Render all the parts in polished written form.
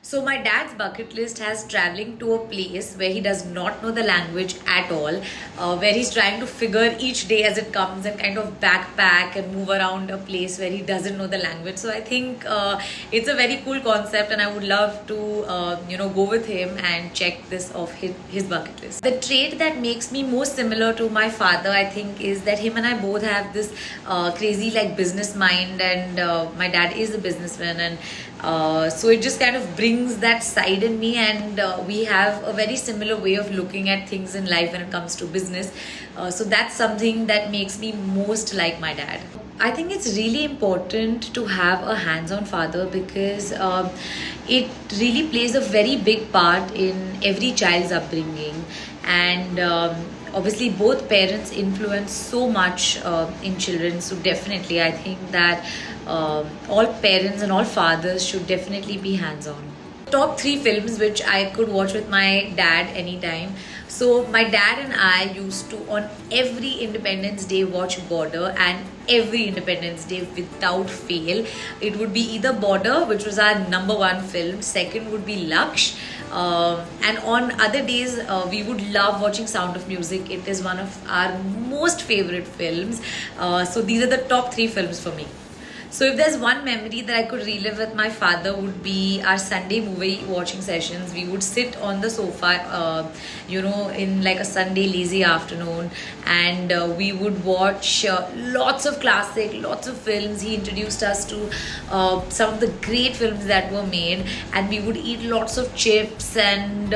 So my dad's bucket list has traveling to a place where he does not know the language at all, where he's trying to figure each day as it comes and kind of backpack and move around a place where he doesn't know the language. So I think it's a very cool concept, and I would love to go with him and check this off his bucket list. The trait that makes me most similar to my father, I think, is that him and I both have this crazy like business mind, and my dad is a businessman, and so it just kind of brings that side in me, and we have a very similar way of looking at things in life when it comes to business. So that's something that makes me most like my dad. I think it's really important to have a hands-on father because it really plays a very big part in every child's upbringing, and obviously both parents influence so much in children. So definitely I think that all parents and all fathers should definitely be hands-on. Top 3 films which I could watch with my dad anytime. So my dad and I used to, on every Independence Day, watch Border, and every Independence Day without fail it would be either Border, which was our #1 film, second would be Laksh, and on other days we would love watching Sound of Music. It is one of our most favorite films. So these are the top 3 films for me. So if there's one memory that I could relive with my father, would be our Sunday movie watching sessions. We would sit on the sofa, in like a Sunday lazy afternoon, and we would watch lots of lots of films. He introduced us to some of the great films that were made, and we would eat lots of chips and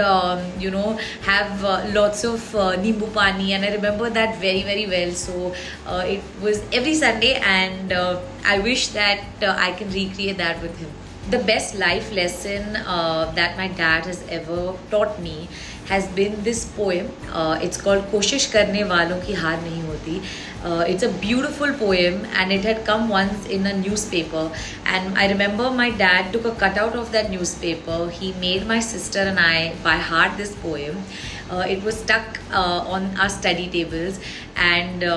have lots of nimbu pani, and I remember that very very well. So it was every Sunday, and I wish that I can recreate that with him. The best life lesson that my dad has ever taught me has been this poem. It's called "Koshish karne walon ki haar nahi hoti." It's a beautiful poem, and it had come once in a newspaper. And I remember my dad took a cutout of that newspaper. He made my sister and I by heart this poem. It was stuck on our study tables, and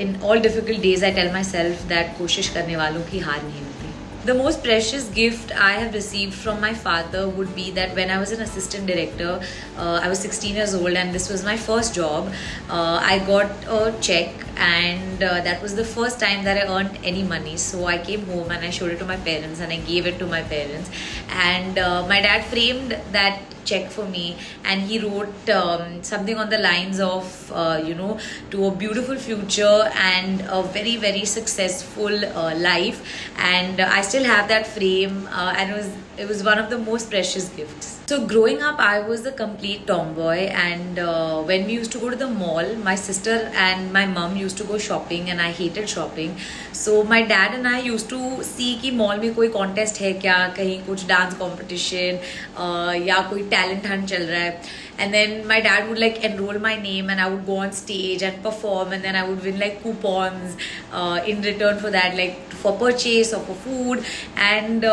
in all difficult days I tell myself that koshish karne walon ki haar nahi hoti. The most precious gift I have received from my father would be that when I was an assistant director, I was 16 years old, and this was my first job. I got a check, and that was the first time that I earned any money. So I came home and I showed it to my parents, and I gave it to my parents, and my dad framed that check for me, and he wrote something on the lines of to a beautiful future and a very very successful life, and I still have that frame, and it was one of the most precious gifts. So growing up, I was a complete tomboy, and when we used to go to the mall, my sister and my mom used to go shopping, and I hated shopping. So my dad and I used to see कि mall में कोई contest है क्या, कहीं कुछ dance competition या कोई talent hunt चल रहा है. And then my dad would like enroll my name, and I would go on stage and perform, and then I would win like coupons in return for that, like for purchase or for food. And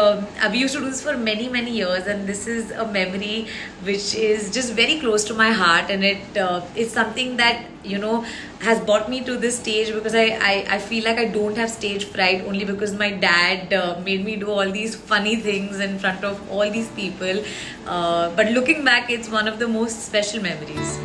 we used to do this for many many years, and this is a memory which is just very close to my heart, and it is something that has brought me to this stage, because I feel like I don't have stage fright only because my dad made me do all these funny things in front of all these people. But looking back, it's one of the most special memories.